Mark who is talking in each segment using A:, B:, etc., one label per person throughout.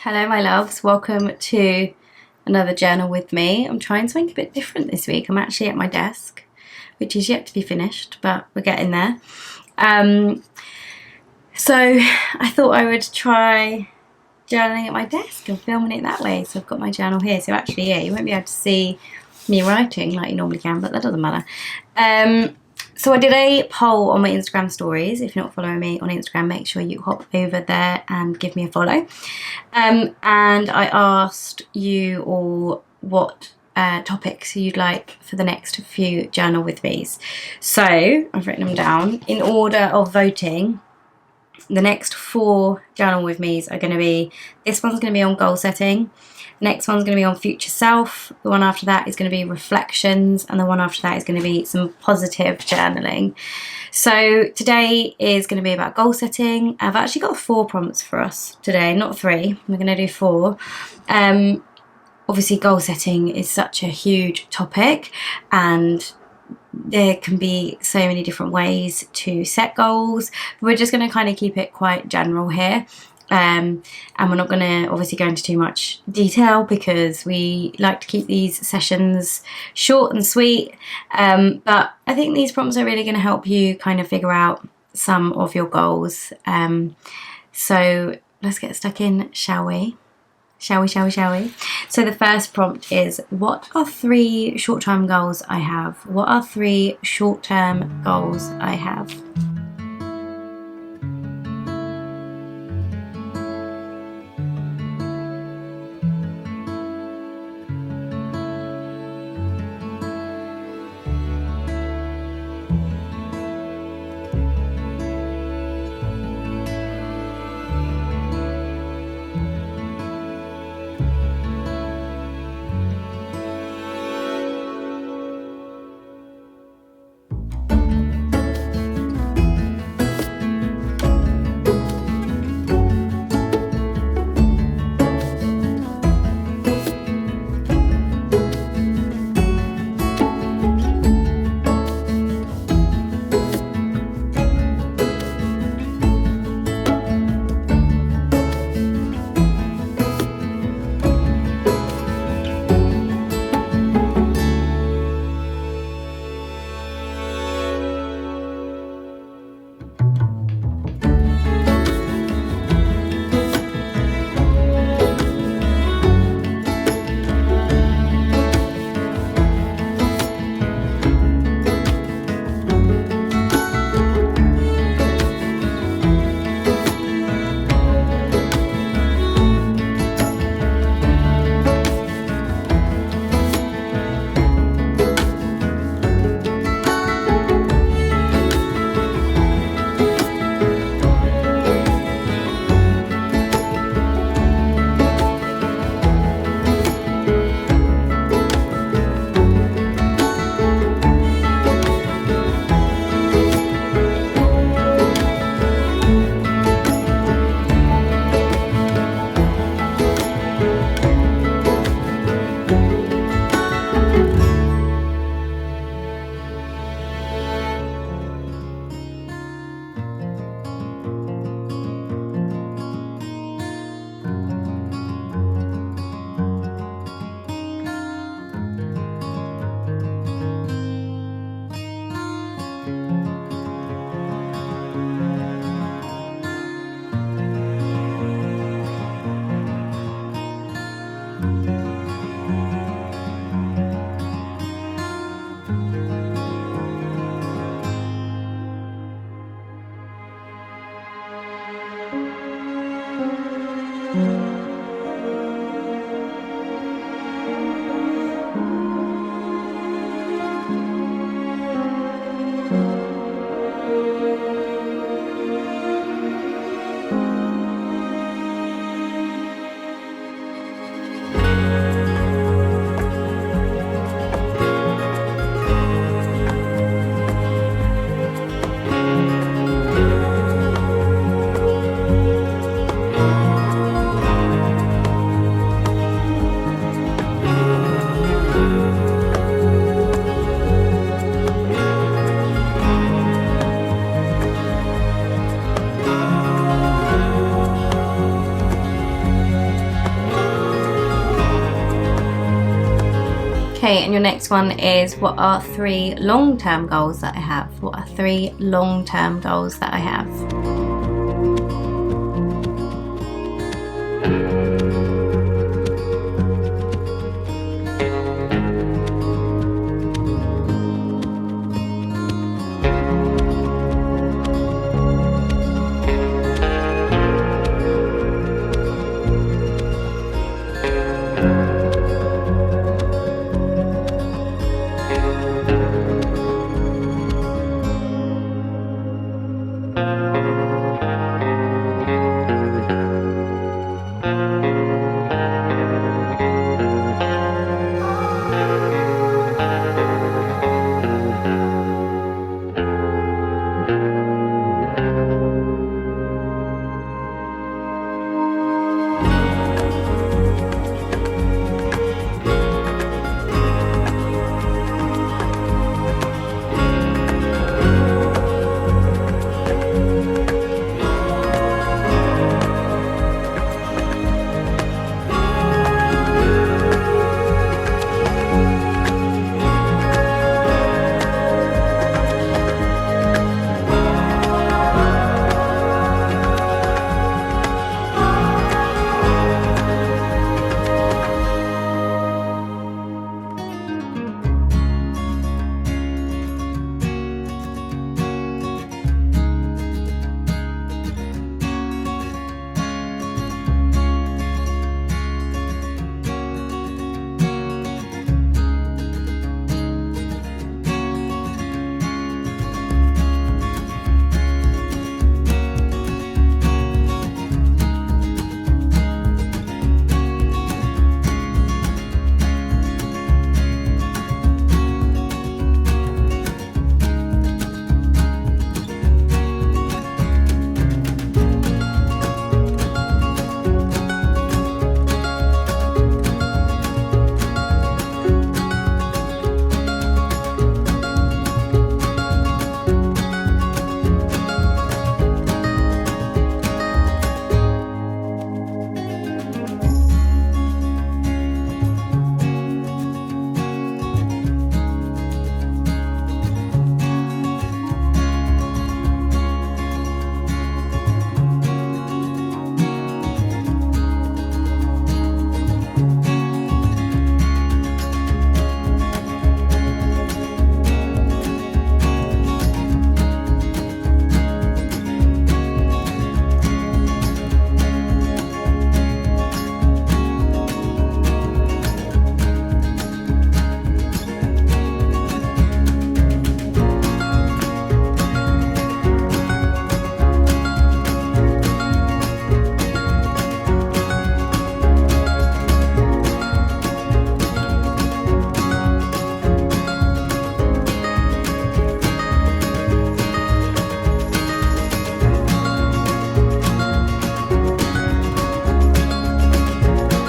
A: Hello my loves, welcome to another journal with me. I'm trying something a bit different this week. I'm actually at my desk, which is yet to be finished, but we're getting there. So I thought I would try journaling at my desk and filming it that way. So I've got my journal here. So actually, yeah, you won't be able to see me writing like you normally can, but that doesn't matter. So I did a poll on my Instagram stories. If you're not following me on Instagram, make sure you hop over there and give me a follow. And I asked you all what topics you'd like for the next few journal with me's. So I've written them down in order of voting. The next 4 journal with me's are going to be, this one's going to be on goal setting. The next one's going to be on future self. The one after that is going to be reflections. And the one after that is going to be some positive journaling. So today is going to be about goal setting. I've actually got 4 prompts for us today, not 3. We're going to do 4. Obviously goal setting is such a huge topic, and there can be so many different ways to set goals. We're just going to kind of keep it quite general here. And we're not going to obviously go into too much detail because we like to keep these sessions short and sweet. But I think these prompts are really going to help you kind of figure out some of your goals. So let's get stuck in, shall we? Shall we? So the first prompt is, what are 3 short-term goals I have? What are 3 short-term goals I have? Okay, and your next one is, what are 3 long-term goals that I have? What are 3 long-term goals that I have?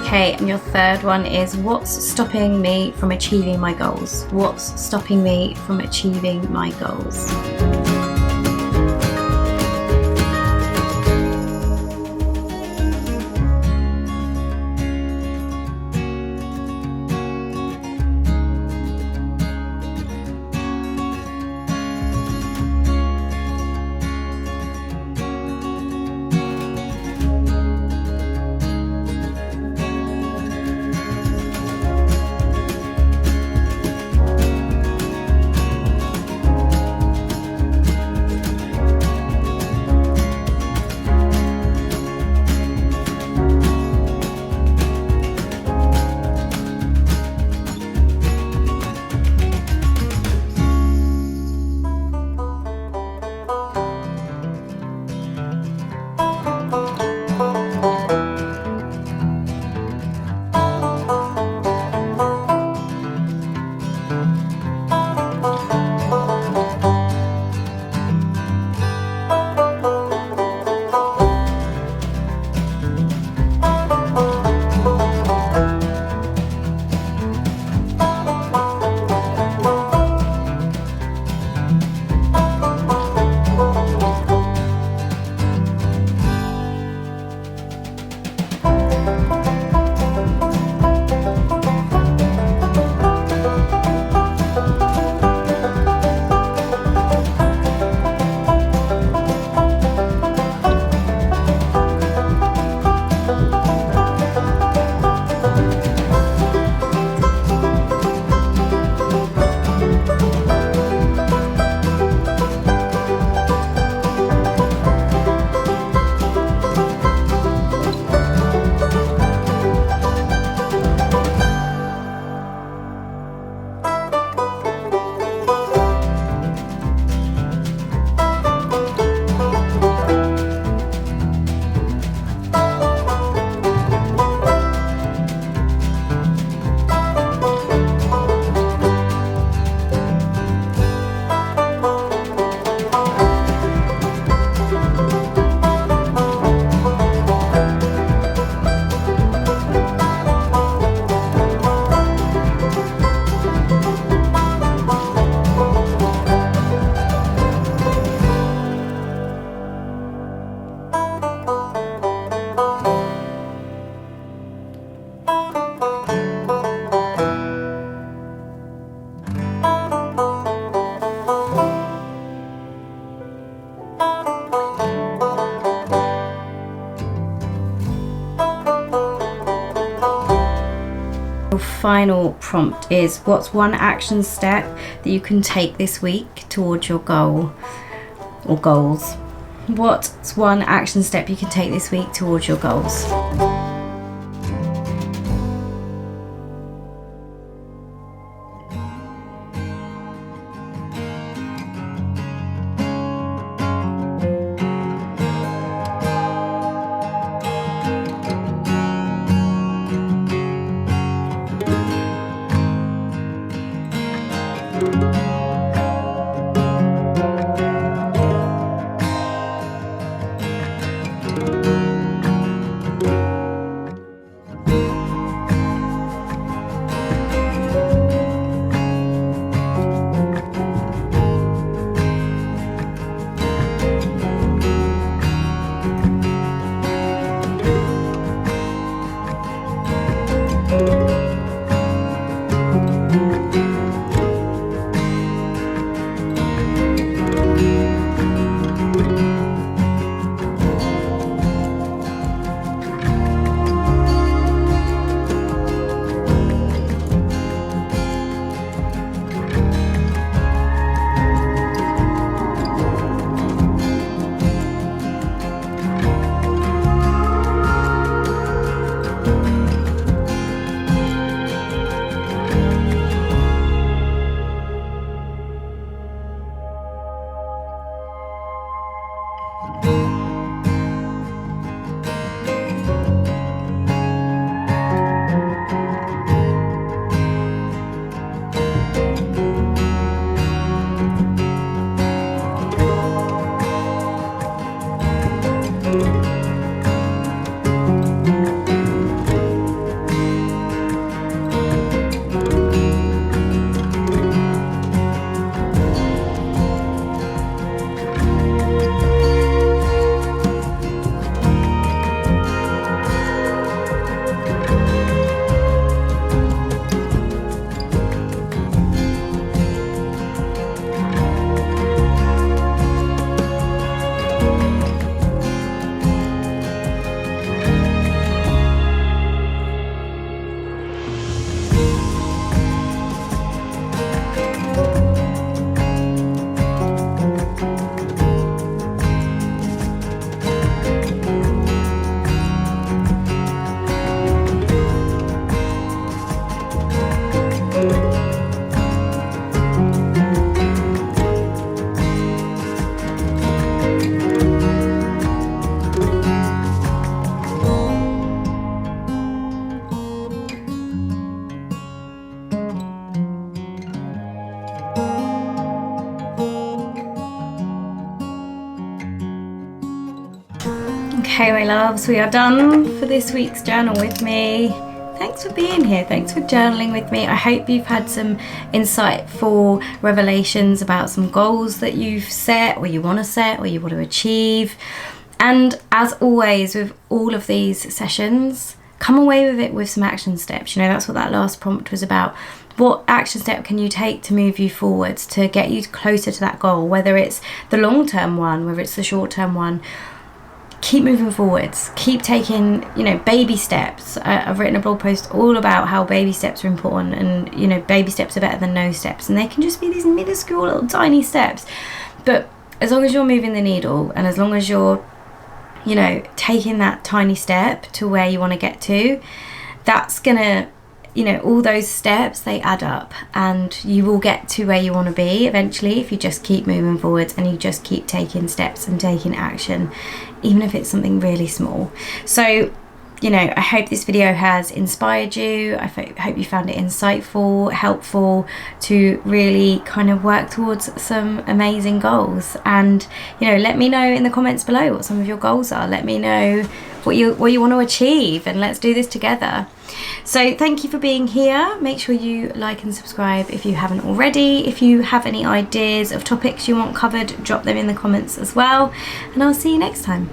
A: Okay, and your third one is, what's stopping me from achieving my goals? What's stopping me from achieving my goals? Final prompt is, what's one action step that you can take this week towards your goal or goals? What's one action step you can take this week towards your goals? Okay, my loves, we are done for this week's journal with me. Thanks for being here. Thanks for journaling with me. I hope you've had some insightful revelations about some goals that you've set, or you want to set, or you want to achieve. And as always, with all of these sessions, come away with it with some action steps. You know, that's what that last prompt was about. What action step can you take to move you forwards, to get you closer to that goal, whether it's the long-term one, whether it's the short-term one. Keep moving forwards, keep taking, you know, baby steps. I've written a blog post all about how baby steps are important, and, you know, baby steps are better than no steps, and they can just be these minuscule little tiny steps. But as long as you're moving the needle, and as long as you're, you know, taking that tiny step to where you want to get to, that's gonna, you know, all those steps, they add up, and you will get to where you want to be eventually if you just keep moving forwards and you just keep taking steps and taking action, even if it's something really small. So, you know, I hope this video has inspired you. I hope you found it insightful, helpful to really kind of work towards some amazing goals. And, you know, let me know in the comments below what some of your goals are. Let me know what you want to achieve, and let's do this together. So thank you for being here. Make sure you like and subscribe if you haven't already. If you have any ideas of topics you want covered, drop them in the comments as well, and I'll see you next time.